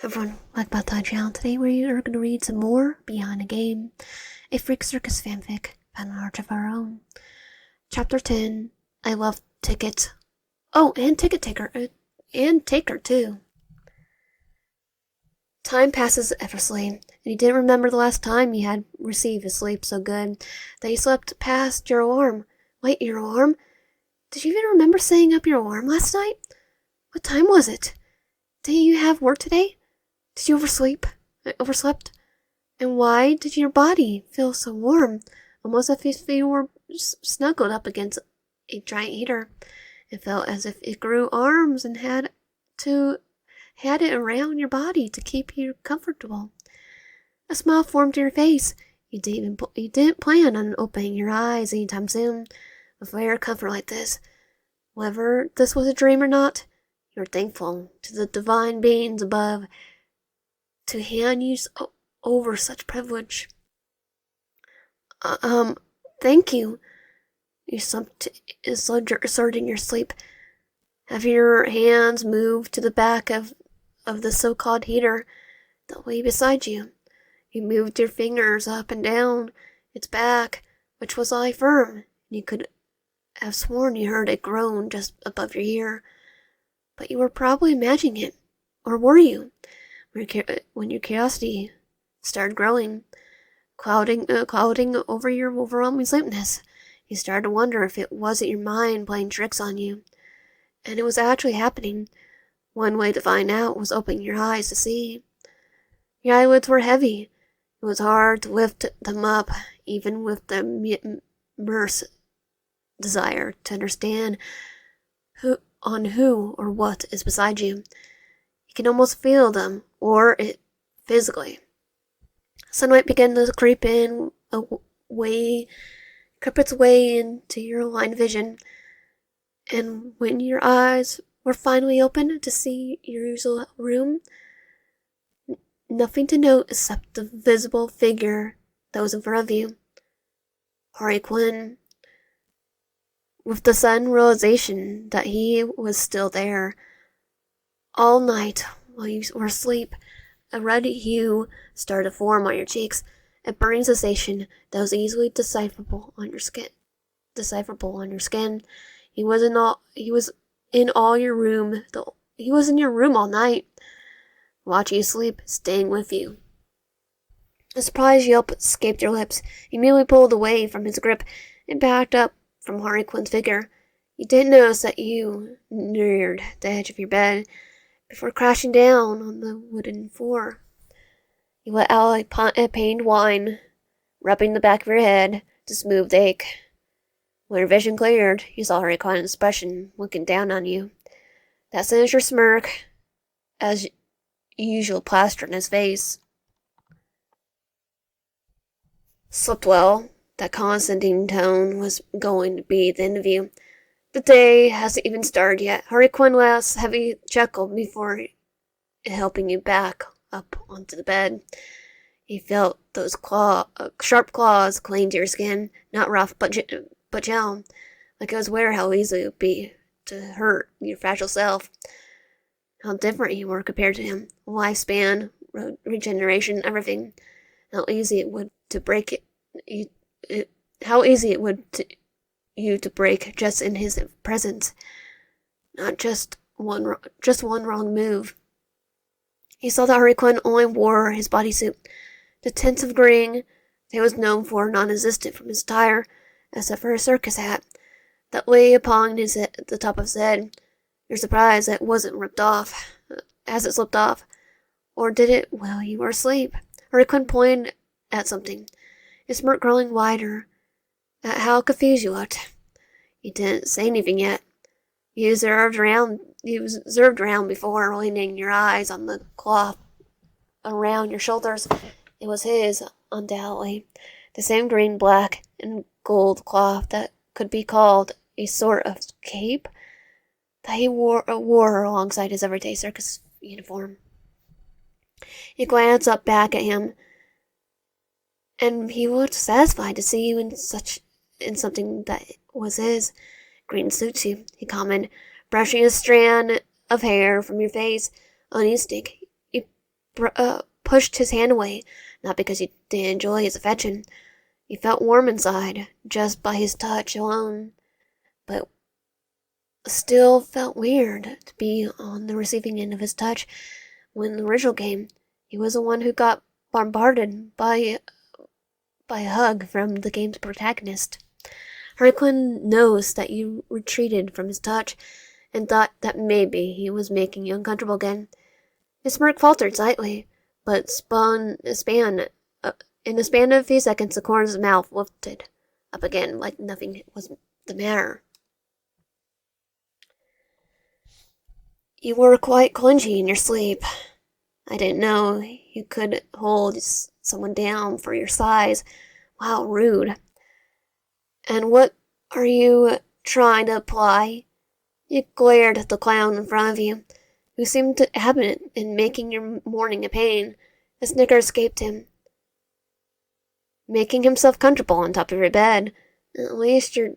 Everyone, welcome back to our channel. Today we are going to read some more Behind the Game, a Freak Circus fanfic, fan art of our own. Chapter 10, I Love Ticket. Oh, and Ticket Taker, and Taker too. Time passes effortlessly, and he didn't remember the last time he had received a sleep so good that he slept past your alarm. Wait, your alarm? Did you even remember staying up your alarm last night? What time was it? Didn't you have work today? Did you overslept? And why did your body feel so warm? Almost as if you were snuggled up against a giant heater. It felt as if it grew arms and had it around your body to keep you comfortable. A smile formed to your face. You didn't plan on opening your eyes anytime soon. With rare comfort like this, whether this was a dream or not, you were thankful to the divine beings above to hand you over such privilege. Thank you. You asserting your sleep. Have your hands moved to the back of the so-called heater that lay beside you. You moved your fingers up and down its back, which was lie firm. You could have sworn you heard a groan just above your ear. But you were probably imagining it. Or were you? When your curiosity started growing, clouding over your overwhelming sleepiness, you started to wonder if it wasn't your mind playing tricks on you. And it was actually happening. One way to find out was opening your eyes to see. Your eyelids were heavy. It was hard to lift them up, even with the merse desire to understand who or what is beside you. You can almost feel them, or it physically. Sunlight began to creep its way into your line of vision, and when your eyes were finally open to see your usual room, nothing to note except the visible figure that was in front of you. Harley Quinn. With the sudden realization that he was still there. All night, while you were asleep, a red hue started to form on your cheeks, a burning sensation that was easily decipherable on your skin. He was in your room all night, watching you sleep, staying with you. A surprised yelp escaped your lips. He immediately pulled away from his grip and backed up from Harley Quinn's figure. You didn't notice that you neared the edge of your bed before crashing down on the wooden floor. You let out a pained whine, rubbing the back of your head to smooth the ache. When your vision cleared, you saw Harley Quinn's expression looking down on you. That sinister smirk, as usual, plastered in his face. Slept well. That condescending tone was going to be the end of you. The day hasn't even started yet. Harley Quinn laughs heavy chuckle before helping you back up onto the bed. You felt those sharp claws cling to your skin, not rough but gentle, like it was aware how easy it would be to hurt your fragile self. How different you were compared to him. Lifespan, regeneration, everything. How easy it would to break to break just in his presence. Not just one wrong move. He saw that Harley Quinn only wore his bodysuit. The tints of green that he was known for non-existent from his attire, except for a circus hat that lay upon the top of his head. You're surprised that it wasn't ripped off, as it slipped off. Or did it while you were asleep? Harley Quinn pointed at something, his smirk growing wider at how confused you looked. You didn't say anything yet. You observed around before leaning your eyes on the cloth around your shoulders. It was his, undoubtedly. The same green, black, and gold cloth that could be called a sort of cape that he wore alongside his everyday circus uniform. You glanced up back at him, and he looked satisfied to see you in something that was his. Green suits you, he commented, brushing a strand of hair from your face. On instinct, pushed his hand away, not because he didn't enjoy his affection. He felt warm inside, just by his touch alone, but still felt weird to be on the receiving end of his touch. When the original game, he was the one who got bombarded by a hug from the game's protagonist. Harlequin knows that you retreated from his touch and thought that maybe he was making you uncomfortable again. His smirk faltered slightly, but in the span of a few seconds, the corners of his mouth lifted up again like nothing was the matter. You were quite clingy in your sleep. I didn't know you could hold someone down for your size. Wow, rude. And what are you trying to apply? You glared at the clown in front of you, who seemed adamant in making your morning a pain. A snicker escaped him. Making himself comfortable on top of your bed. At least have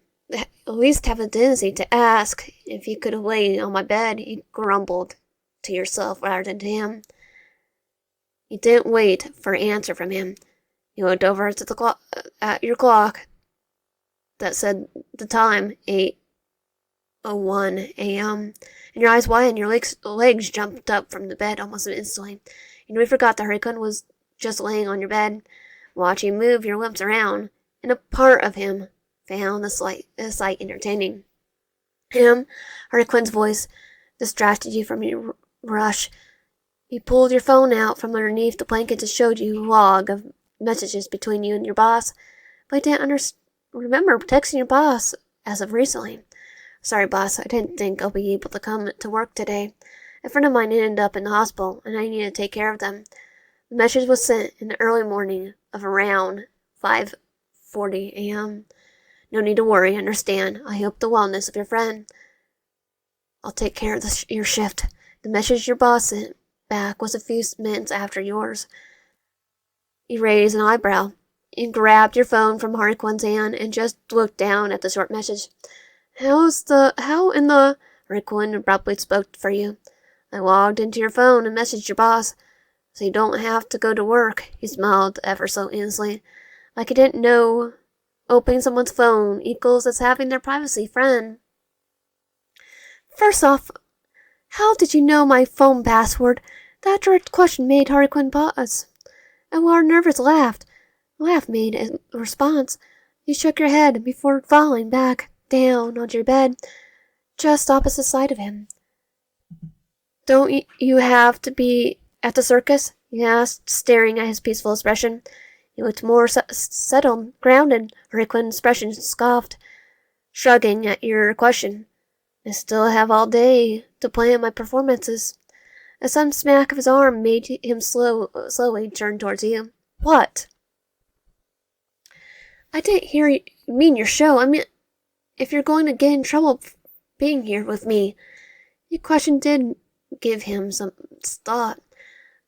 a tendency to ask if you could lay on my bed, you grumbled to yourself rather than to him. You didn't wait for an answer from him. You looked over at your clock that said the time, 8:01 a.m., and your eyes widened, your legs jumped up from the bed almost instantly. You nearly forgot that Harlequin was just laying on your bed, watching you move your limbs around, and a part of him found the sight entertaining. Harlequin's voice distracted you from your rush. He pulled your phone out from underneath the blanket and showed you a log of messages between you and your boss, but he didn't remember texting your boss as of recently. Sorry, boss, I didn't think I'll be able to come to work today. A friend of mine ended up in the hospital, and I need to take care of them. The message was sent in the early morning of around 5:40 a.m. No need to worry, understand. I hope the wellness of your friend. I'll take care of your shift. The message your boss sent back was a few minutes after yours. You raised an eyebrow. You grabbed your phone from Harlequin's hand and just looked down at the short message. How in the... Harlequin abruptly spoke for you. I logged into your phone and messaged your boss, so you don't have to go to work. He smiled ever so innocently, like he didn't know opening someone's phone equals as having their privacy friend. First off, how did you know my phone password? That direct question made Harlequin pause. And while nervous laugh made a response. You shook your head before falling back down onto your bed, just opposite side of him. Don't you have to be at the circus? He asked, staring at his peaceful expression. He looked more settled, grounded. Harlequin's expression scoffed, shrugging at your question. I still have all day to plan my performances. A sudden smack of his arm made him slowly turn towards you. What? I didn't hear you mean your show. I mean, if you're going to get in trouble being here with me. Your question did give him some thought,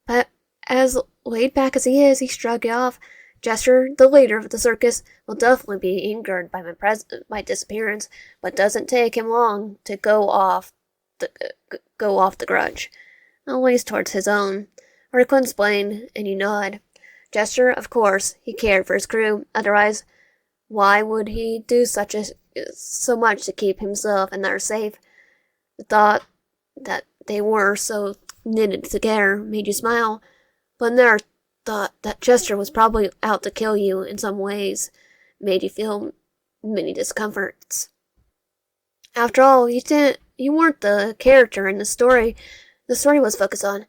but as laid back as he is, he shrugged it off. Jester, the leader of the circus, will definitely be angered by my disappearance, but doesn't take him long to go off the grudge, at least towards his own. Harlequin explained, and you nod. Jester, of course, he cared for his crew. Otherwise, why would he do so much to keep himself and others safe? The thought that they were so knitted together made you smile, but another thought that Jester was probably out to kill you in some ways made you feel many discomforts. After all, you weren't the character in the story was focused on.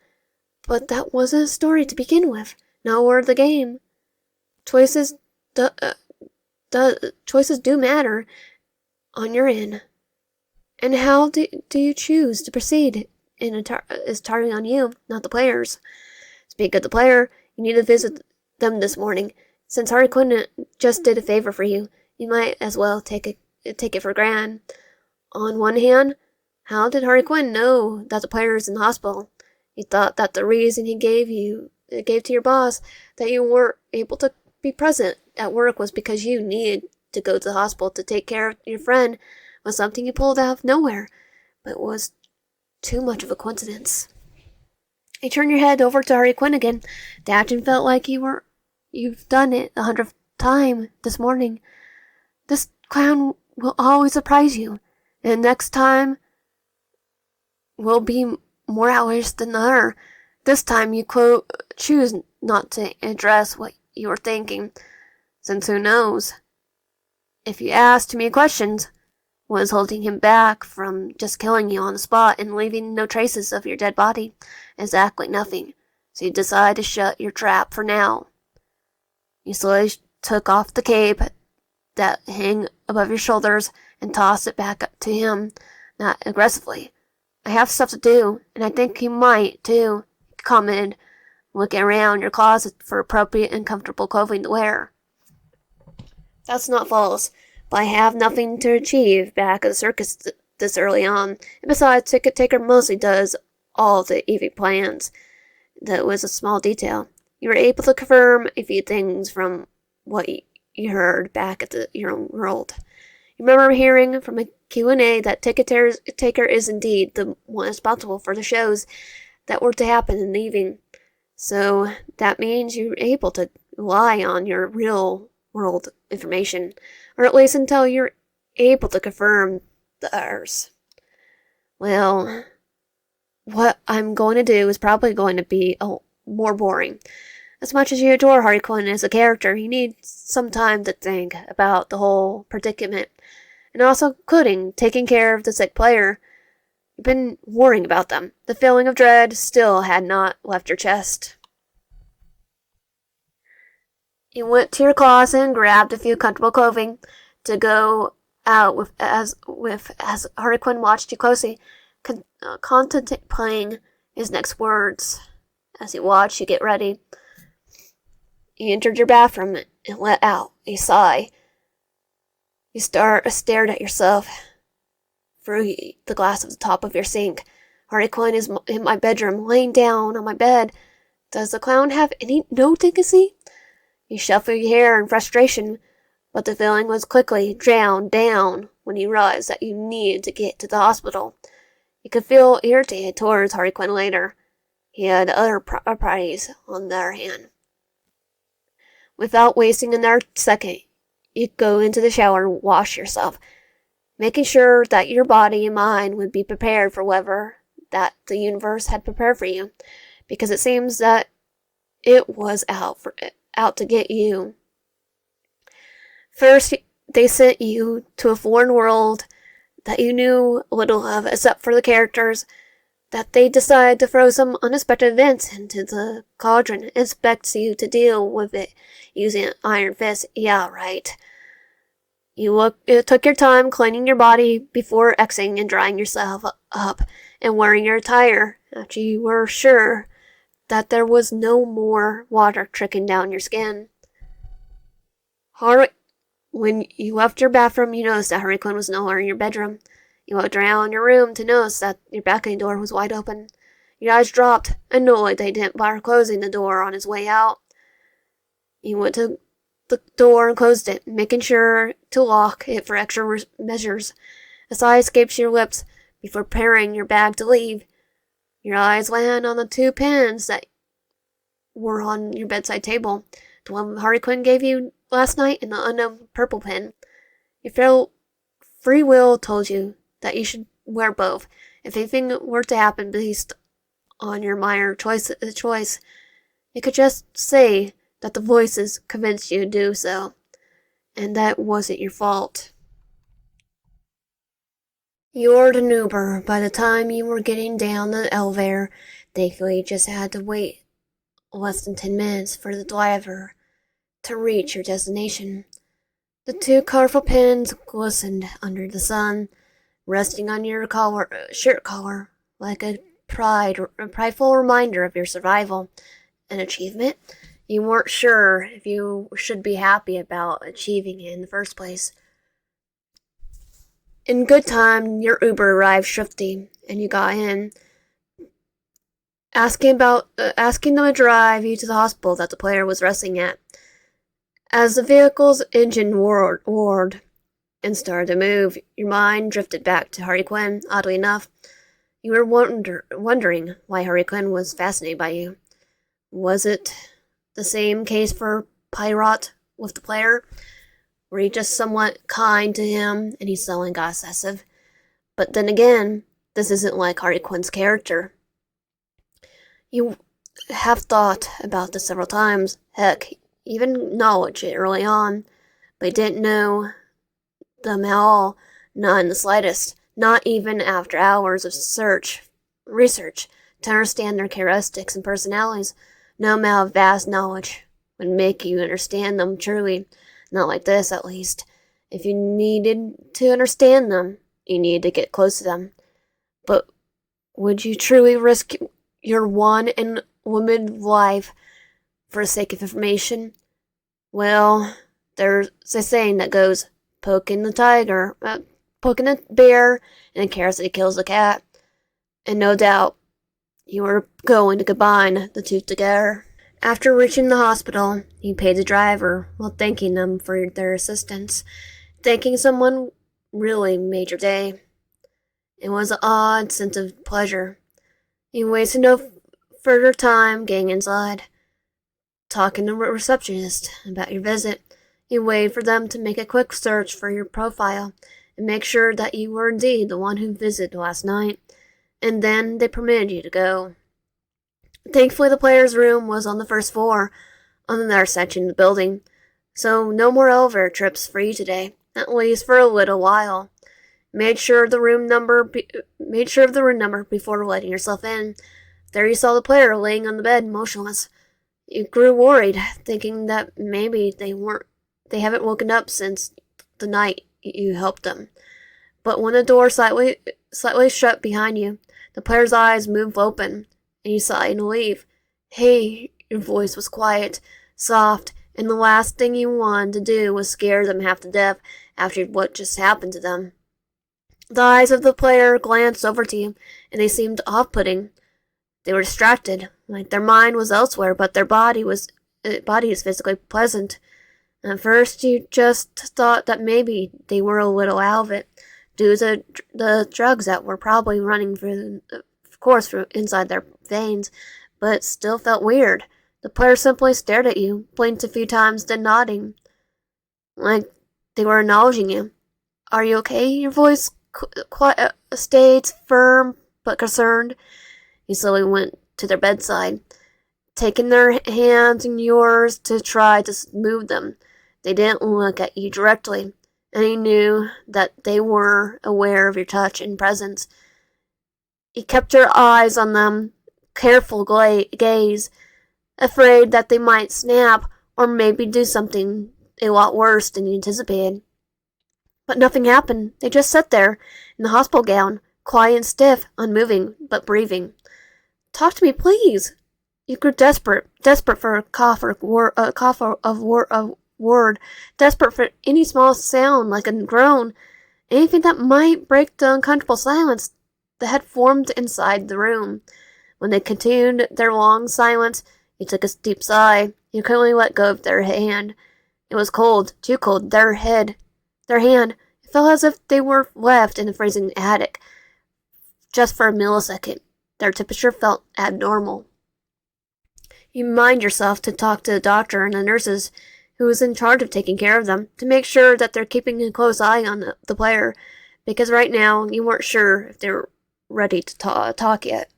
But that wasn't a story to begin with, nor the game. Choices do matter on your end. And how do you choose to proceed is entirely on you, not the players. Speak of the player, you need to visit them this morning. Since Harlequin just did a favor for you, you might as well take it for granted. On one hand, how did Harlequin know that the player is in the hospital? He thought that the reason he gave to your boss that you weren't able to be present at work was because you needed to go to the hospital to take care of your friend was something you pulled out of nowhere, but it was too much of a coincidence. You turn your head over to Harley Quinn again. The action felt like you've done it 100th time this morning. This clown will always surprise you, and next time will be more outlandish than the other. This time you choose not to address what you were thinking, since who knows? If you ask too many questions, what is holding him back from just killing you on the spot and leaving no traces of your dead body? Exactly nothing. So you decide to shut your trap for now. You slowly took off the cape that hung above your shoulders and tossed it back up to him, not aggressively. I have stuff to do, and I think you might, too, he commented, looking around your closet for appropriate and comfortable clothing to wear. That's not false, but I have nothing to achieve back at the circus this early on, and besides, Ticket Taker mostly does all the evening plans. That was a small detail. You were able to confirm a few things from what you heard back at your own world. You remember hearing from a Q&A that Ticket Taker is indeed the one responsible for the shows that were to happen in the evening. So that means you're able to rely on your real world information, or at least until you're able to confirm the others. Well, what I'm going to do is probably going to be more boring. As much as you adore Harley Quinn as a character, you need some time to think about the whole predicament, and also including taking care of the sick player. You've been worrying about them. The feeling of dread still had not left your chest. You went to your closet and grabbed a few comfortable clothing to go out with as Harley Quinn watched you closely, contemplating his next words. As he watched you get ready, you entered your bathroom and let out a sigh. You stared at yourself through the glass of the top of your sink. Harley Quinn is in my bedroom, laying down on my bed. Does the clown have no dignity? You shuffled your hair in frustration, but the feeling was quickly drowned down when you realized that you needed to get to the hospital. You could feel irritated towards Harley Quinn later. He had other priorities on the other hand. Without wasting another second, you go into the shower and wash yourself, making sure that your body and mind would be prepared for whatever that the universe had prepared for you, because it seems that it was out to get you. First, they sent you to a foreign world that you knew little of, except for the characters, that they decided to throw some unexpected events into the cauldron and expects you to deal with it using an iron fist. Yeah, right. You took your time cleaning your body before exiting and drying yourself up and wearing your attire after you were sure that there was no more water trickling down your skin. When you left your bathroom, you noticed that Harley Quinn was nowhere in your bedroom. You walked around your room to notice that your balcony door was wide open. Your eyes dropped, annoyed they didn't bother closing the door on his way out. You went to the door and closed it, making sure to lock it for extra measures. A sigh escapes your lips before preparing your bag to leave. Your eyes land on the two pens that were on your bedside table. The one Harley Quinn gave you last night and the unknown purple pen. Your free will told you that you should wear both. If anything were to happen based on your minor choice, you could just say that the voices convinced you to do so, and that wasn't your fault. You ordered an Uber. By the time you were getting down the elevator, thankfully you just had to wait less than 10 minutes for the driver to reach your destination. The two colorful pins glistened under the sun, resting on your shirt collar like a prideful reminder of your survival. An achievement you weren't sure if you should be happy about achieving it in the first place. In good time, your Uber arrived swiftly, and you got in, asking them to drive you to the hospital that the player was resting at. As the vehicle's engine roared and started to move, your mind drifted back to Harley Quinn. Oddly enough, You were wondering why Harley Quinn was fascinated by you. Was it the same case for Pyrot with the player? Were you just somewhat kind to him and he suddenly got obsessive? But then again, this isn't like Harley Quinn's character. You have thought about this several times. Heck, even acknowledged it early on, but you didn't know them at all, not in the slightest, not even after hours of research, to understand their characteristics and personalities. No amount of vast knowledge would make you understand them truly, not like this at least. If you needed to understand them, you needed to get close to them. But would you truly risk your one and limited life for the sake of information? Well, there's a saying that goes, poking the bear, and the curiosity kills the cat. And no doubt, you were going to combine the two together. After reaching the hospital, he paid the driver while thanking them for their assistance. Thanking someone really made your day. It was an odd sense of pleasure. He wasted no further time getting inside, talking to the receptionist about your visit. He waited for them to make a quick search for your profile and make sure that you were indeed the one who visited last night, and then they permitted you to go. Thankfully, the player's room was on the first floor, on the other section of the building, so no more elevator trips for you today, at least for a little while. Made sure of the room number before letting yourself in. There you saw the player laying on the bed, motionless. You grew worried, thinking that maybe they haven't woken up since the night you helped them. But when the door slightly shut behind you, the player's eyes moved open, and you sighed to leave. Hey, your voice was quiet, soft, and the last thing you wanted to do was scare them half to death after what just happened to them. The eyes of the player glanced over to you, and they seemed off-putting. They were distracted, like their mind was elsewhere, but their body is physically pleasant. At first, you just thought that maybe they were a little out of it, due to the drugs that were probably running through inside their veins, but it still felt weird. The player simply stared at you, blinked a few times, then nodding, like they were acknowledging you. Are you okay? Your voice stayed firm but concerned. You slowly went to their bedside, taking their hands in yours to try to move them. They didn't look at you directly, and you knew that they were aware of your touch and presence. You kept your eyes on them, careful gaze, afraid that they might snap or maybe do something a lot worse than you anticipated. But nothing happened. They just sat there in the hospital gown, quiet and stiff, unmoving, but breathing. Talk to me, please. You grew desperate for a cough of word, desperate for any small sound like a groan, anything that might break the uncomfortable silence that had formed inside the room. When they continued their long silence, you took a deep sigh. You could only let go of their hand. It was cold, too cold. Their hand. It felt as if they were left in the freezing attic. Just for a millisecond, their temperature felt abnormal. You mind yourself to talk to the doctor and the nurses who was in charge of taking care of them, to make sure that they're keeping a close eye on the player, because right now you weren't sure if they were ready to talk yet.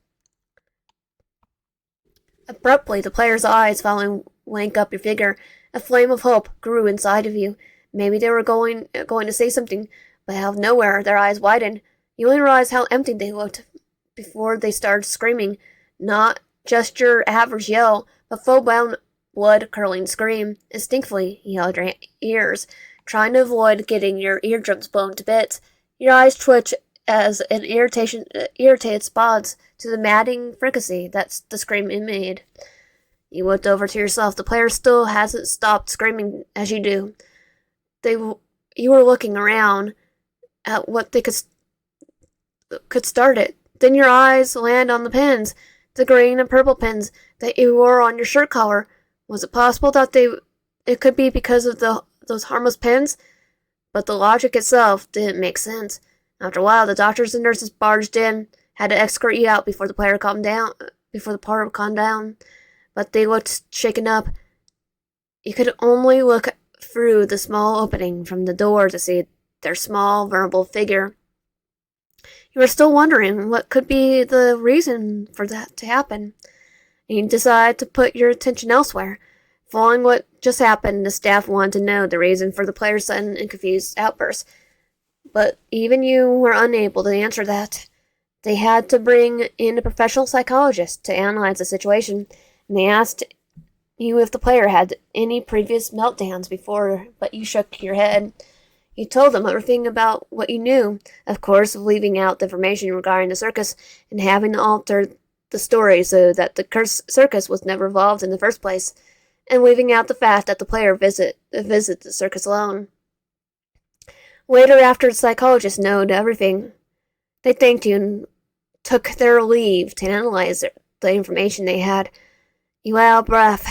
Abruptly, the player's eyes following wink up your figure. A flame of hope grew inside of you. Maybe they were going to say something, but out of nowhere, their eyes widened. You only realized how empty they looked before they started screaming. Not just your average yell, but full-blown, blood-curdling scream. Instinctively, you held your ears, trying to avoid getting your eardrums blown to bits. Your eyes twitched as an irritated spots to the maddening frequency that the scream made. You looked over to yourself. The player still hasn't stopped screaming as you do. You were looking around at what they could start it. Then your eyes land on the pins, the green and purple pins that you wore on your shirt collar. Was it possible that it could be because of those harmless pins? But the logic itself didn't make sense. After a while, the doctors and nurses barged in. had to escort you out before the party calmed down, but they looked shaken up. You could only look through the small opening from the door to see their small, vulnerable figure. You were still wondering what could be the reason for that to happen, and you decided to put your attention elsewhere. Following what just happened, the staff wanted to know the reason for the player's sudden and confused outburst, but even you were unable to answer that. They had to bring in a professional psychologist to analyze the situation, and they asked you if the player had any previous meltdowns before, but you shook your head. You told them everything about what you knew, of course, leaving out the information regarding the circus and having to alter the story so that the circus was never involved in the first place, and leaving out the fact that the player visit the circus alone. Later, after the psychologist knowed everything, they thanked you and took their leave to analyze the information they had. You let out breath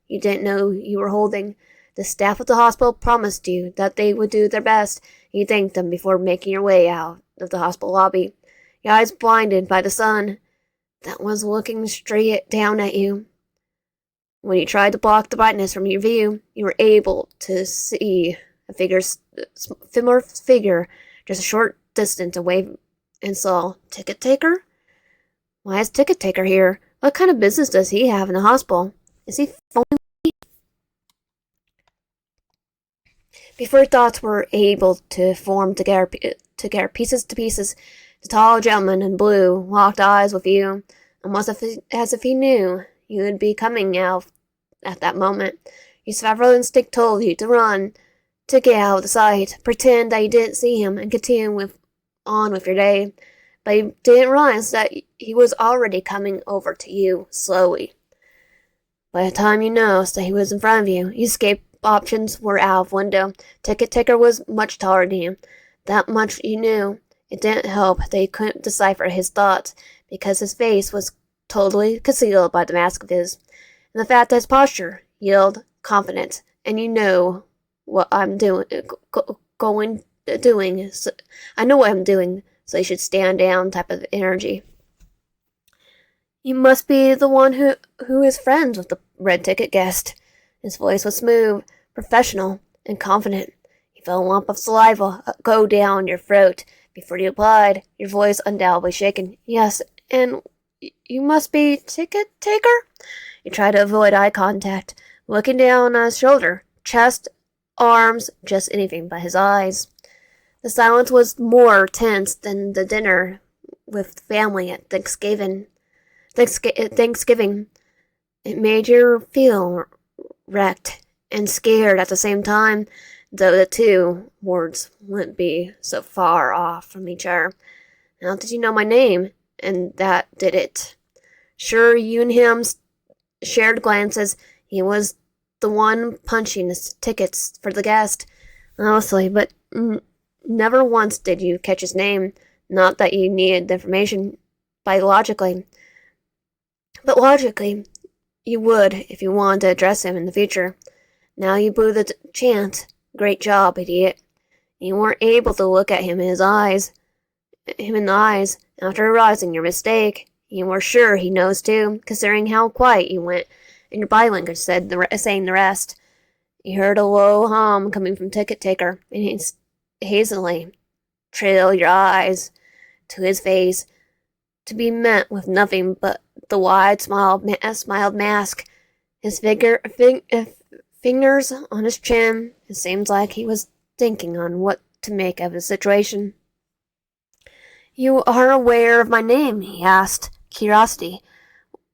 you didn't know you were holding. The staff at the hospital promised you that they would do their best. You thanked them before making your way out of the hospital lobby, your eyes blinded by the sun that was looking straight down at you. When you tried to block the brightness from your view, you were able to see a similar figure just a short distance away and saw Ticket Taker? Why is Ticket Taker here? What kind of business does he have in the hospital? Is he phoning me? Before your thoughts were able to form together pieces to pieces, the tall gentleman in blue locked eyes with you, almost as if he knew you would be coming out at that moment. Your survival instinct told you to run, to get out of the sight, pretend that you didn't see him, and continue on with your day. But you didn't realize that he was already coming over to you, slowly. By the time you noticed that he was in front of you, your escape options were out of window. Ticket Taker was much taller than you. That much you knew. It didn't help that you couldn't decipher his thoughts, because his face was totally concealed by the mask of his, and the fact that his posture yielded confidence, and you know what I'm doing. So, I know what I'm doing, so you should stand down type of energy. You must be the one who is friends with the red ticket guest. His voice was smooth, professional, and confident. You felt a lump of saliva go down your throat before you replied, your voice undoubtedly shaken. Yes, and you must be Ticket Taker? You tried to avoid eye contact, looking down on his shoulder, chest, arms, just anything but his eyes. The silence was more tense than the dinner with family at Thanksgiving. It made you feel wrecked and scared at the same time, though the two words wouldn't be so far off from each other. How did you know my name? And that did it. Sure, you and him shared glances. He was the one punching his tickets for the guest, honestly, but never once did you catch his name. Not that you needed the information biologically, but logically, you would if you wanted to address him in the future. Now you blew the chance. Great job, idiot. You weren't able to look at him in the eyes. After realizing your mistake. You were sure he knows too, considering how quiet you went, and your body language saying the rest. You heard a low hum coming from Ticket Taker, and he hastily trailed your eyes to his face, to be met with nothing but the wide smiled mask. His fingers on his chin. It seems like he was thinking on what to make of the situation. You are aware of my name? He asked. Curiosity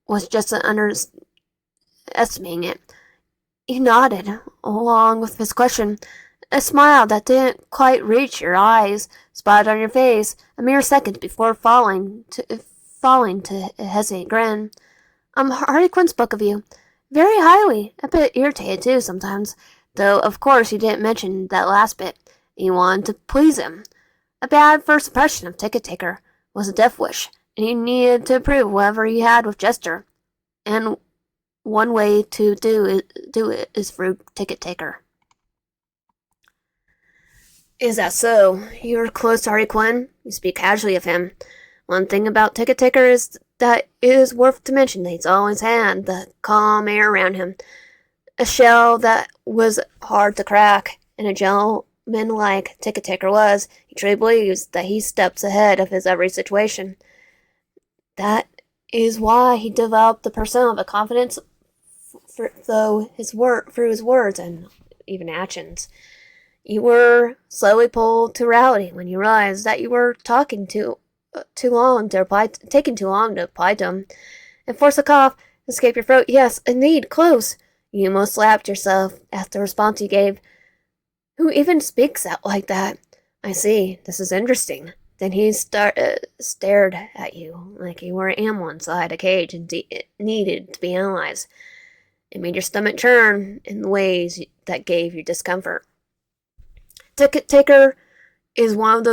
was just underestimating it. You nodded, along with his question. A smile that didn't quite reach your eyes spotted on your face a mere second before falling to a hesitant grin. Harley Quinn spoke of you. Very highly. A bit irritated, too, sometimes. Though, of course, you didn't mention that last bit. You wanted to please him. A bad first impression of Ticket Taker was a death wish, and you needed to improve whatever you had with Jester. And one way to do it is through Ticket Taker. Is that so? You were close to Harley Quinn? You speak casually of him. One thing about Ticket Taker is that it is worth to mention that he's always had the calm air around him, a shell that was hard to crack, and a gentleman like Ticket Taker was. He truly believes that he steps ahead of his every situation. That is why he developed the persona of a confidence through his words and even actions. You were slowly pulled to reality when you realized that you were taking too long to reply to him, and force a cough to escape your throat. Yes, indeed, close. You almost slapped yourself at the response you gave. Who even speaks out like that? I see. This is interesting. Then he stared at you like you were an animal inside a cage and needed to be analyzed. It made your stomach churn in ways that gave you discomfort. Ticket Taker is one of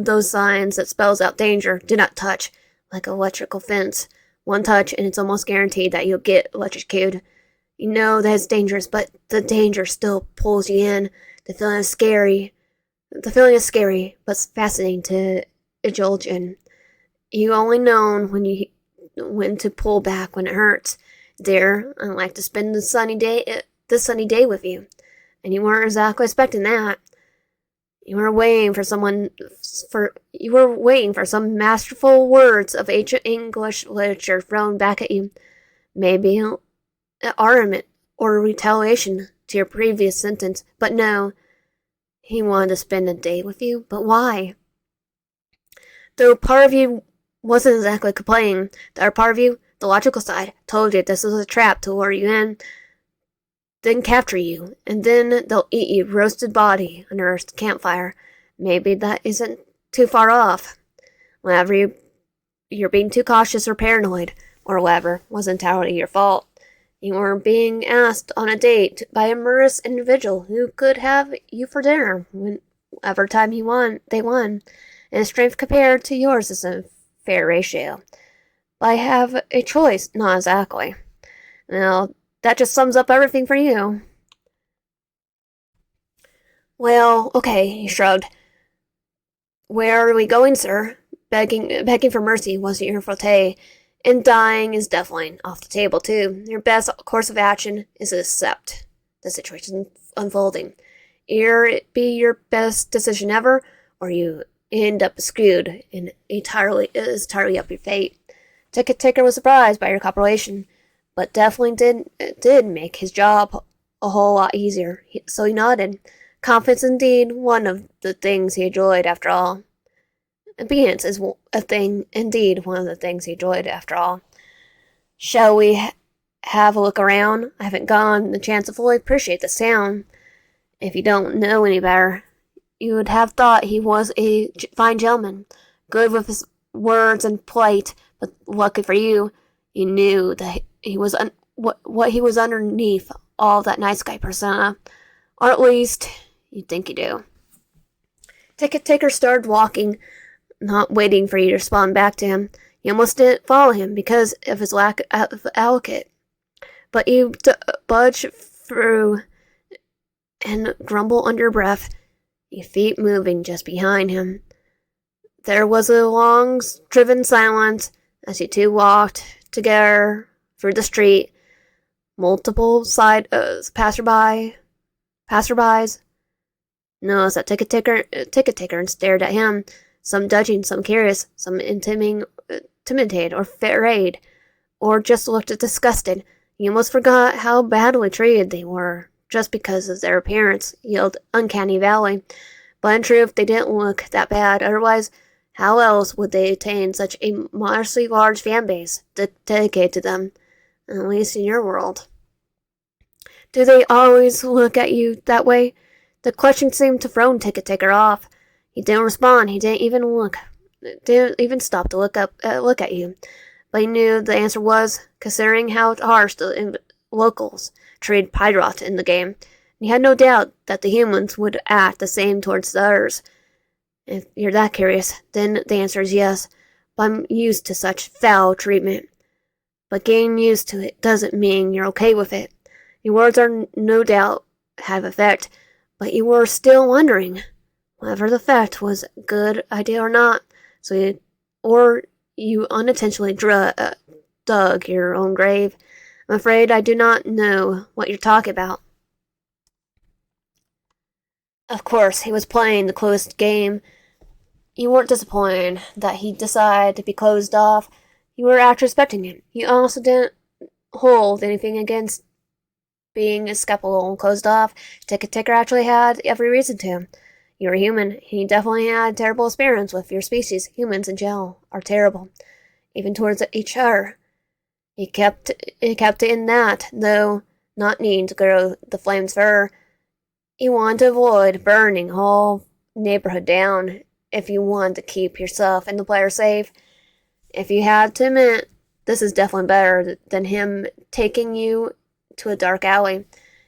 those signs that spells out danger. Do not touch, like an electrical fence. One touch and it's almost guaranteed that you'll get electrocuted. You know that it's dangerous, but the danger still pulls you in. The feeling is scary, but fascinating to indulge in. You only know when to pull back when it hurts. There, I'd like to spend this sunny day with you, and you weren't exactly expecting that. You were waiting for some masterful words of ancient English literature thrown back at you. Maybe an argument or retaliation to your previous sentence, but no. He wanted to spend a day with you, but why? Though part of you wasn't exactly complaining, the other part of you, the logical side, told you this was a trap to lure you in, then capture you, and then they'll eat you roasted body under a campfire. Maybe that isn't too far off. Whenever you're being too cautious or paranoid, or whatever, was entirely your fault. You were being asked on a date by a murderous individual who could have you for dinner whenever time they won, and his strength compared to yours is a fair ratio. But I have a choice, not exactly. Now, that just sums up everything for you. Well, okay, he shrugged. Where are we going, sir? Begging for mercy wasn't your forte, and dying is definitely off the table, too. Your best course of action is to accept the situation unfolding. Either it be your best decision ever, or you end up screwed, and it is entirely up your fate. Ticket Taker was surprised by your cooperation, but definitely did make his job a whole lot easier, so he nodded. Confidence indeed one of the things he enjoyed after all. Obedience is one of the things he enjoyed after all. Shall we have a look around? I haven't gotten the chance to fully appreciate the sound. If you don't know any better, you would have thought he was a fine gentleman, good with his words and polite, but lucky for you, you knew that he was what he was underneath all that nice guy persona. Or at least, you'd think you do. Ticket Taker started walking, not waiting for you to respond back to him. You almost didn't follow him because of his lack of etiquette. But you budged through and grumbled under your breath, your feet moving just behind him. There was a long, driven silence as you two walked together through the street. Multiple passerbys noticed that Ticket Taker and stared at him, some judging, some curious, some intimidated or afraid, or just looked disgusted. You almost forgot how badly treated they were, just because of their appearance yielded uncanny valley. But in truth, they didn't look that bad. Otherwise, how else would they attain such a modestly large fan base dedicated to them, at least in your world? Do they always look at you that way? The question seemed to throw Ticket Taker off. He didn't respond. He didn't even stop to look at you. But he knew the answer was, considering how harsh the locals treated Pyroth in the game. He had no doubt that the humans would act the same towards the others. If you're that curious, then the answer is yes. But I'm used to such foul treatment. But getting used to it doesn't mean you're okay with it. Your words are no doubt have effect, but you were still wondering whether the fact was a good idea or not. So you or you unintentionally dug your own grave. I'm afraid I do not know what you're talking about. Of course, he was playing the closed game. You weren't disappointed that he decided to be closed off. You were actually expecting it. You also didn't hold anything against being skeptical and closed off. Ticket Ticker actually had every reason to. You were human. He definitely had a terrible experience with your species. Humans in jail are terrible, even towards each other. He kept in that, though, not needing to grow the flames further. You want to avoid burning whole neighborhood down if you want to keep yourself and the player safe. If you had to admit, this is definitely better than him taking you to a dark alley.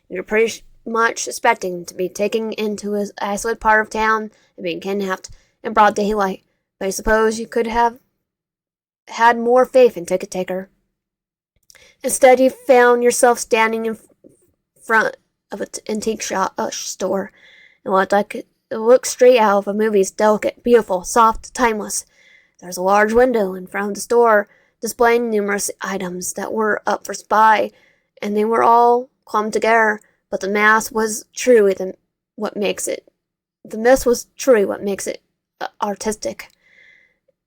You're pretty much expecting to be taken into his isolated part of town and being kidnapped in broad daylight. But I suppose you could have had more faith in Ticket Taker. Instead, you found yourself standing in front of an antique store, and what it looked straight out of a movie's delicate, beautiful, soft, timeless. There was a large window in front of the store, displaying numerous items that were up for buy, and they were all clumped together. But the mass was truly what makes it. The mess was truly what makes it artistic.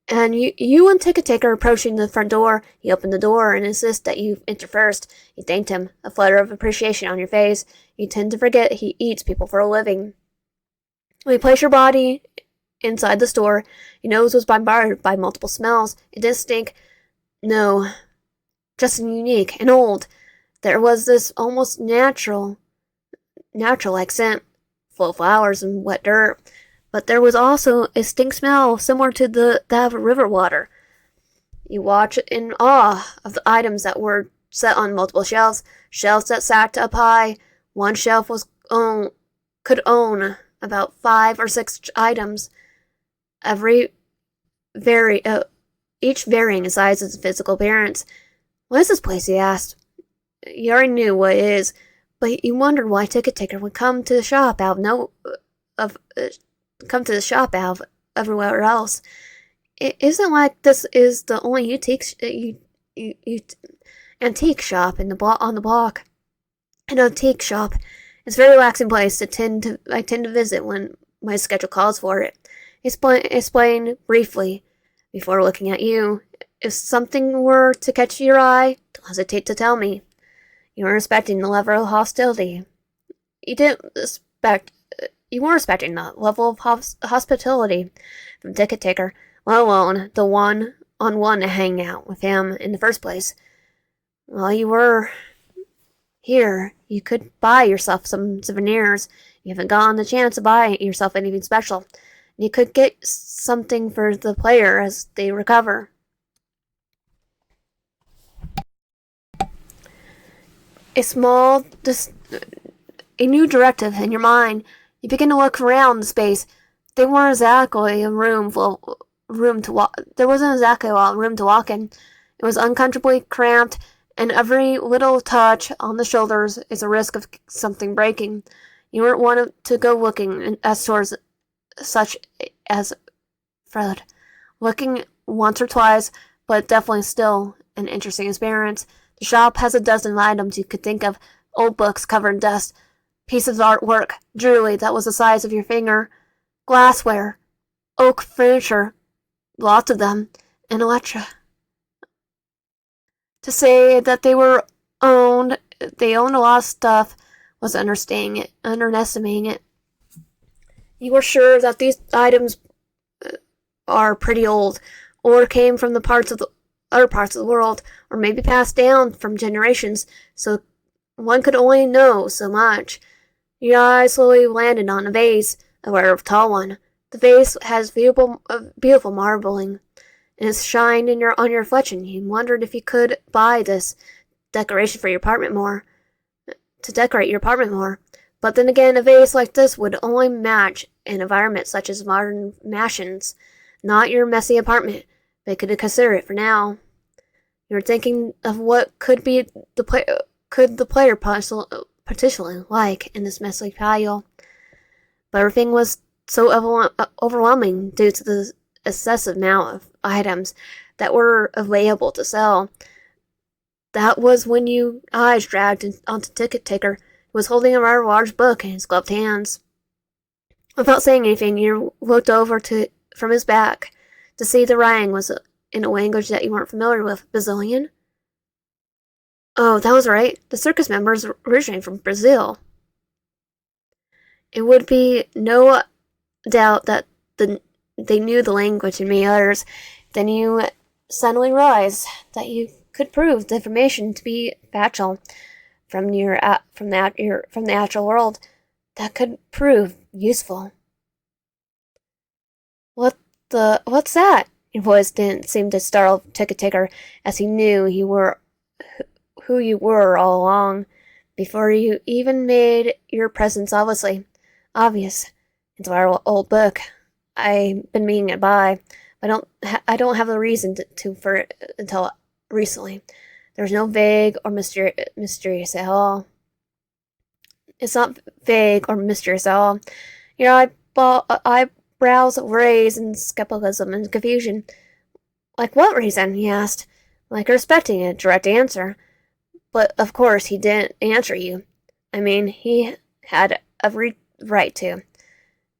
And you and Ticket Taker approaching the front door. He opened the door and insisted that you enter first. You thanked him, a flutter of appreciation on your face. You tend to forget he eats people for a living. When you place your body inside the store, your nose was bombarded by multiple smells. It didn't stink. No, just unique and old. There was this almost natural-like scent, full of flowers and wet dirt. But there was also a stink smell similar to that of river water. You watched in awe of the items that were set on multiple shelves that stacked up high. One shelf could own about 5 or 6 items, each varying in size and physical appearance. What is this place? He asked. You already knew what it is, but you wondered why Ticket Taker would come to the shop out of everywhere else. It isn't like this is the only antique shop on the block. An antique shop is a very relaxing place I tend to visit when my schedule calls for it. Explain briefly before looking at you. If something were to catch your eye, don't hesitate to tell me. You were expecting the level of hostility. You weren't expecting the level of hospitality from Ticket Taker, let alone the one-on-one hangout with him in the first place. While you were here, you could buy yourself some souvenirs. You haven't gotten the chance to buy yourself anything special. You could get something for the player as they recover. A new directive in your mind. You begin to look around the space. There wasn't exactly a room to walk in. It was uncomfortably cramped, and every little touch on the shoulders is a risk of something breaking. You weren't one to go looking at stores such as Fred. Looking once or twice, but definitely still an interesting experience. The shop has a dozen items you could think of. Old books covered in dust, pieces of artwork, jewelry that was the size of your finger, glassware, oak furniture, lots of them, and Electra. To say that they owned a lot of stuff was underestimating it. You were sure that these items are pretty old, or came from other parts of the world, or maybe passed down from generations, so one could only know so much. Your eyes slowly landed on a vase, a rather tall one. The vase has beautiful marbling, and its shine on your reflection. You wondered if you could buy this decoration for your apartment to decorate your apartment more. But then again, a vase like this would only match an environment such as modern mansions, not your messy apartment. They could consider it for now. You were thinking of what could the player potentially like in this messy pile. But everything was so overwhelming due to the excessive amount of items that were available to sell. That was when you eyes dragged onto Ticket Taker, who was holding a rather large book in his gloved hands. Without saying anything, you looked over from his back to see the writing was in a language that you weren't familiar with. Brazilian? Oh, that was right. The circus members originated from Brazil. It would be no doubt that they knew the language and many others. Then you suddenly realized that you could prove the information to be factual from the actual world. That could prove useful. What's that? Your voice didn't seem to startle Ticket Taker, as he knew who you were all along, before you even made your presence obvious. It's our old book. I've been meaning to buy. I don't have a reason to for it until recently. There's no vague or mysterious at all. It's not vague or mysterious at all. Your eyebrows raised in skepticism and confusion. Like what reason? He asked, like expecting a direct answer. But of course he didn't answer you. I mean, he had every right to.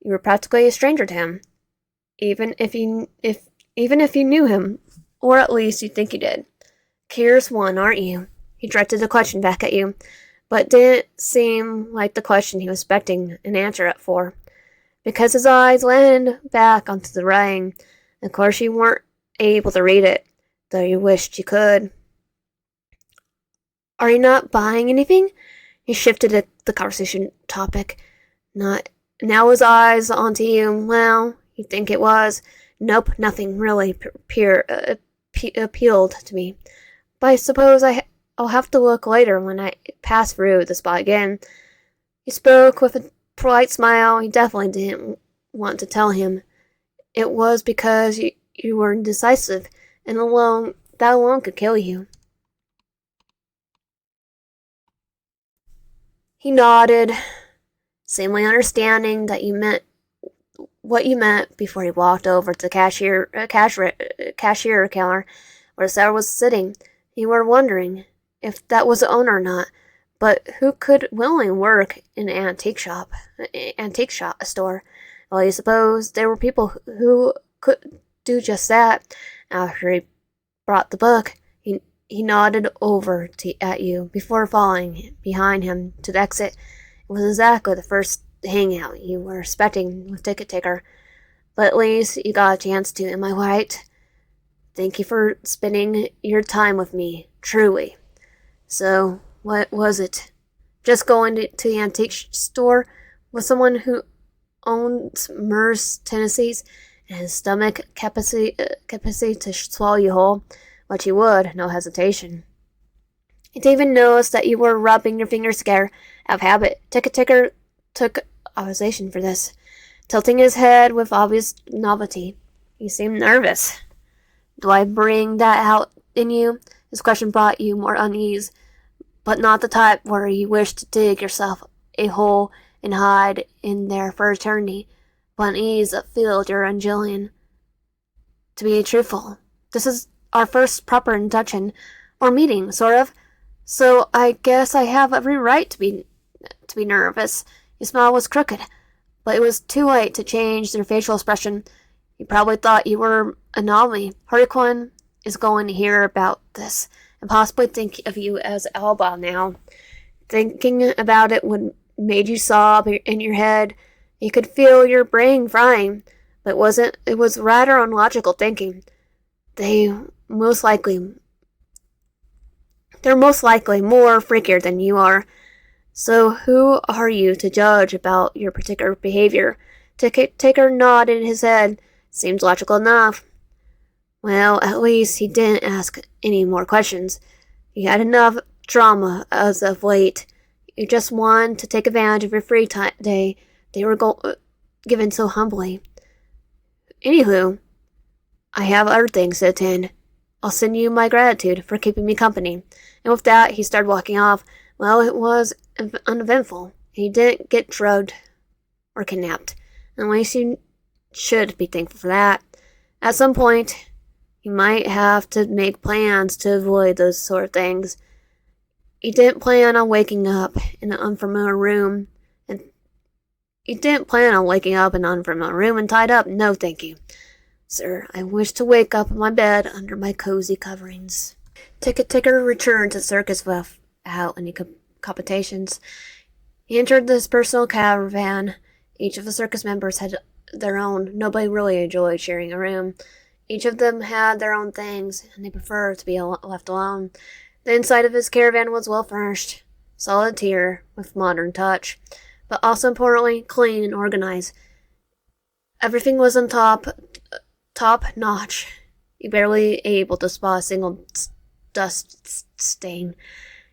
You were practically a stranger to him, even if you knew him, or at least you think you did. Curious one, aren't you? He directed the question back at you, but didn't seem like the question he was expecting an answer for, because his eyes landed back onto the writing. Of course, you weren't able to read it, though you wished you could. Are you not buying anything? He shifted the conversation topic. Not now. His eyes onto you. Well, you think it was? Nope, nothing really appealed to me. But I suppose I'll have to look later when I pass through the spot again. He spoke with a polite smile. He definitely didn't want to tell him. It was because you were indecisive, and that alone could kill you. He nodded, seemingly understanding that you meant what you meant before he walked over to the cashier counter where Sarah was sitting. You were wondering if that was the owner or not, but who could willingly work in an antique store? Well, you suppose there were people who could do just that. After he brought the book, he nodded over at you before falling behind him to the exit. It was exactly the first hangout you were expecting with Ticket Taker, but at least you got a chance to, am I right? Thank you for spending your time with me, truly. So, what was it? Just going to the antique store with someone who owns MERS tendencies and his stomach capacity to swallow you whole? But you would, no hesitation. He didn't even notice that you were rubbing your fingers together out of habit. Ticket Taker took observation for this, tilting his head with obvious novelty. You seemed nervous. Do I bring that out in you? His question brought you more unease, but not the type where you wish to dig yourself a hole and hide in there for eternity, but unease that filled your Angelian. To be truthful, this is our first proper introduction, or meeting, sort of. So I guess I have every right to be nervous. His smile was crooked, but it was too late to change their facial expression. You probably thought you were an anomaly. Hurricane is going to hear about this, and possibly think of you as Alba now. Thinking about it made you sob in your head. You could feel your brain frying, but it was rather unlogical thinking. They're most likely more freakier than you are. So who are you to judge about your particular behavior? Ticket Taker nodded his head. Seems logical enough. Well, at least he didn't ask any more questions. You had enough drama as of late. You just wanted to take advantage of your free day they were given so humbly. Anywho, I have other things to attend. I'll send you my gratitude for keeping me company. And with that, he started walking off. Well, it was uneventful. He didn't get drugged or kidnapped. At least you should be thankful for that. At some point, He might have to make plans to avoid those sort of things. He didn't plan on waking up in an unfamiliar room and tied up. No, thank you. Sir, I wish to wake up in my bed under my cozy coverings. Ticker returned to Circus without any complications. He entered this personal caravan. Each of the circus members had their own. Nobody really enjoyed sharing a room. Each of them had their own things, and they preferred to be left alone. The inside of his caravan was well furnished, solid tier, with modern touch, but also importantly, clean and organized. Everything was on top notch. You barely able to spot a single dust stain.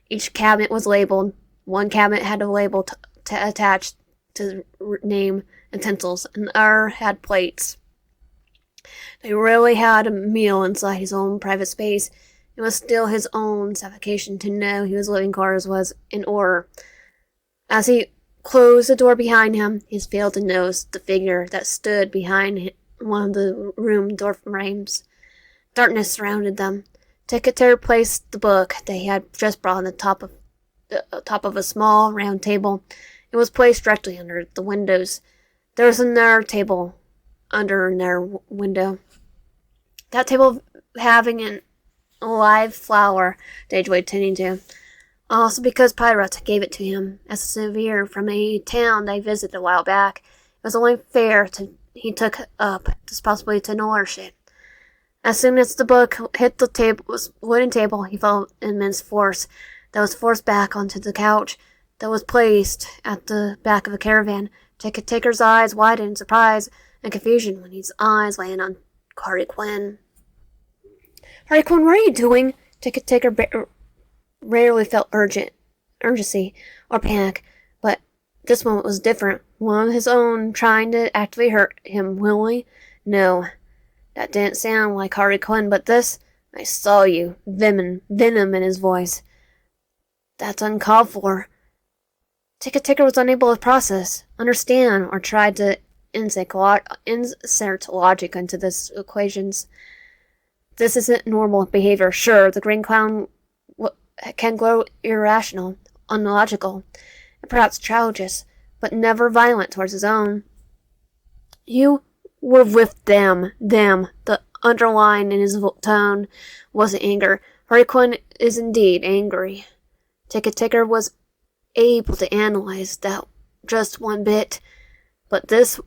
Each cabinet was labeled. One cabinet had a label attached to name utensils, and the other had plates. They really had a meal inside his own private space. It was still his own suffocation to know his living quarters was in order. As he closed the door behind him, he failed to notice the figure that stood behind one of the room door frames. Darkness surrounded them. Ticketer placed the book that he had just brought on the top of a small round table. It was placed directly under the windows. There was another table under their window. That table having a live flower they enjoyed tending to. Also because pirates gave it to him as a souvenir from a town they visited a while back. It was only fair he took up possibly to nourish it. As soon as the book hit the wooden table, he felt immense force that was forced back onto the couch that was placed at the back of a caravan. Ticker's eyes widened in surprise and confusion when his eyes landed on Harley Quinn. Harley Quinn, what are you doing? Ticker rarely felt urgency or panic, but this moment was different. One of his own trying to actively hurt him willingly? No, that didn't sound like Harley Quinn, but this, I saw you, venom in his voice. That's uncalled for. Ticker was unable to process, understand, or try to insert logic into this equations. This isn't normal behavior. Sure, the green clown can grow irrational, unlogical, and perhaps childish, but never violent towards his own. You were with them. The underline in his tone wasn't anger. Harley Quinn is indeed angry. Ticker was able to analyze that just one bit, but this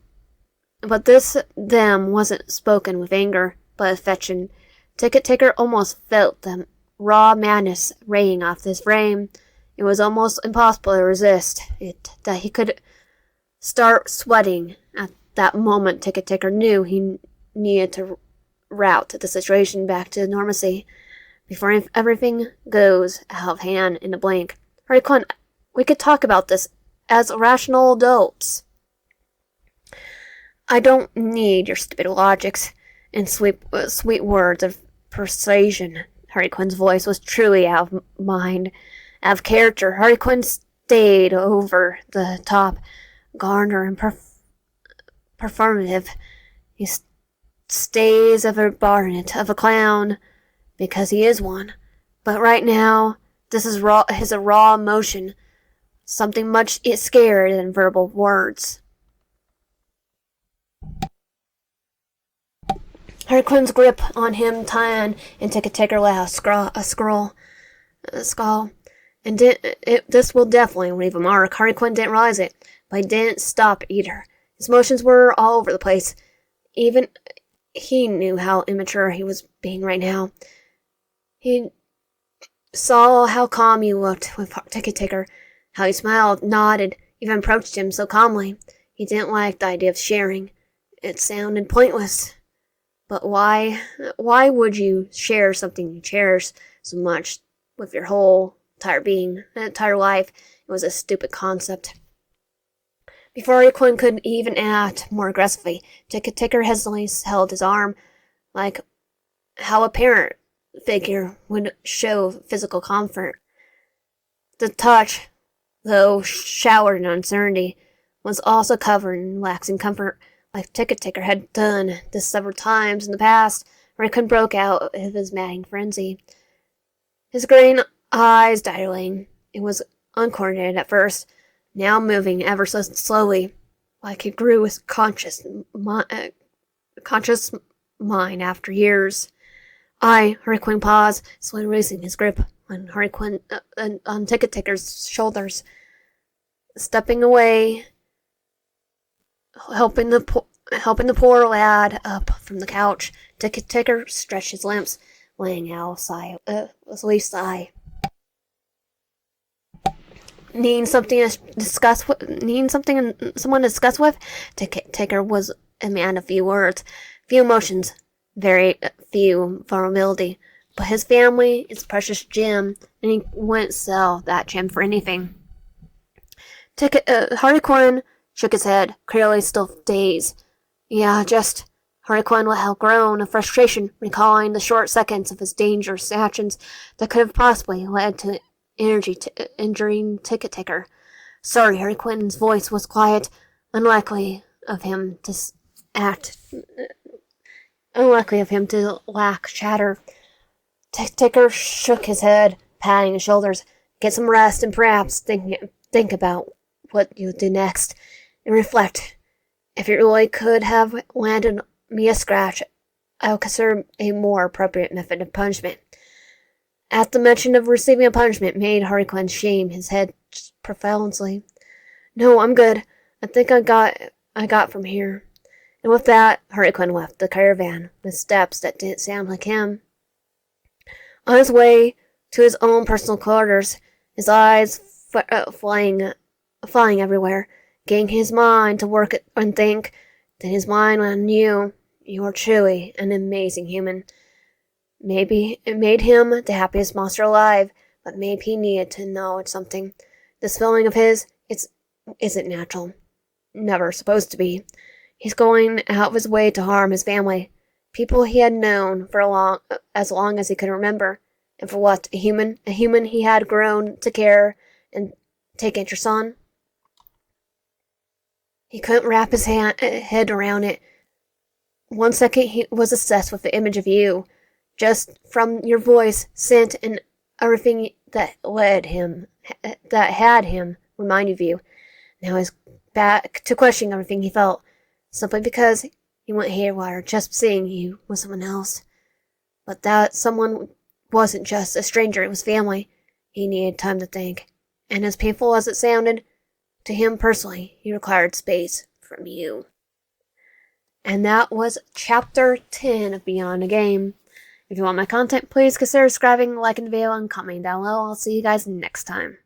them wasn't spoken with anger, but affection. Ticker almost felt the raw madness raying off his frame. It was almost impossible to resist it, that he could start sweating. At that moment, Ticker knew he needed to route the situation back to normalcy before everything goes out of hand in a blink. Harley Quinn, we could talk about this as rational adults. I don't need your stupid logics and sweet words of persuasion. Harley Quinn's voice was truly out of mind, out of character. Harley Quinn stayed over the top, garner and performative. He stays of a baronet, of a clown, because he is one. But right now, this is a raw emotion, something much scarier than verbal words. Harley Quinn's grip on him tightened and Ticker let out a scowl. And this will definitely leave a mark. Harley Quinn didn't realize it, but he didn't stop either. His emotions were all over the place. Even he knew how immature he was being right now. He saw how calm he looked with Ticker, how he smiled, nodded, even approached him so calmly. He didn't like the idea of sharing. It sounded pointless. But why would you share something you cherish so much with your whole entire being, entire life? It was a stupid concept. Before Harley Quinn could even act more aggressively, Ticker hesitantly held his arm, like how a parent figure would show physical comfort. The touch, though showered in uncertainty, was also covered in relaxing comfort. Like Ticker had done this several times in the past. Harikun broke out of his maddening frenzy. His green eyes dilating. It was uncoordinated at first, now moving ever so slowly, like he grew with conscious mind after years. Harikun paused, slowly releasing his grip on on Ticket Ticker's shoulders, stepping away, helping the poor lad up from the couch. Ticket Ticker stretched his limbs, laying out a relief sigh. Needing something someone to discuss with? Ticket Ticker was a man of few words, few emotions, very few vulnerability. But his family is precious gem, and he wouldn't sell that gem for anything. Harlequin shook his head, clearly still dazed. Yeah, just Harlequin had grown of frustration, recalling the short seconds of his dangerous actions that could have possibly led to injuring Ticket Ticker. Sorry, Harlequin's voice was quiet, unlikely of him to lack chatter. Ticker shook his head, patting his shoulders. Get some rest and perhaps think about what you'll do next, and reflect. If it really could have landed me a scratch, I'll consider a more appropriate method of punishment. At the mention of receiving a punishment made Harlequin shame his head profoundly. No, I'm good. I think I got from here. And with that, Harlequin left the caravan with steps that didn't sound like him. On his way to his own personal quarters, his eyes flying everywhere, getting his mind to work and think. Then his mind went on you. You are truly an amazing human. Maybe it made him the happiest monster alive, but maybe he needed to acknowledge something. This feeling of his isn't natural. Never supposed to be. He's going out of his way to harm his family. People he had known for as long as he could remember. And for what? A human he had grown to care and take interest on? He couldn't wrap his head around it. One second he was obsessed with the image of you, just from your voice, scent, and everything that had him remind you of you. Now he's back to questioning everything he felt, simply because he went haywire just seeing you with someone else. But that someone wasn't just a stranger, it was family. He needed time to think. And as painful as it sounded, to him personally, he required space from you. And that was Chapter 10 of Beyond the Game. If you want my content, please consider subscribing, liking the video, and commenting down below. I'll see you guys next time.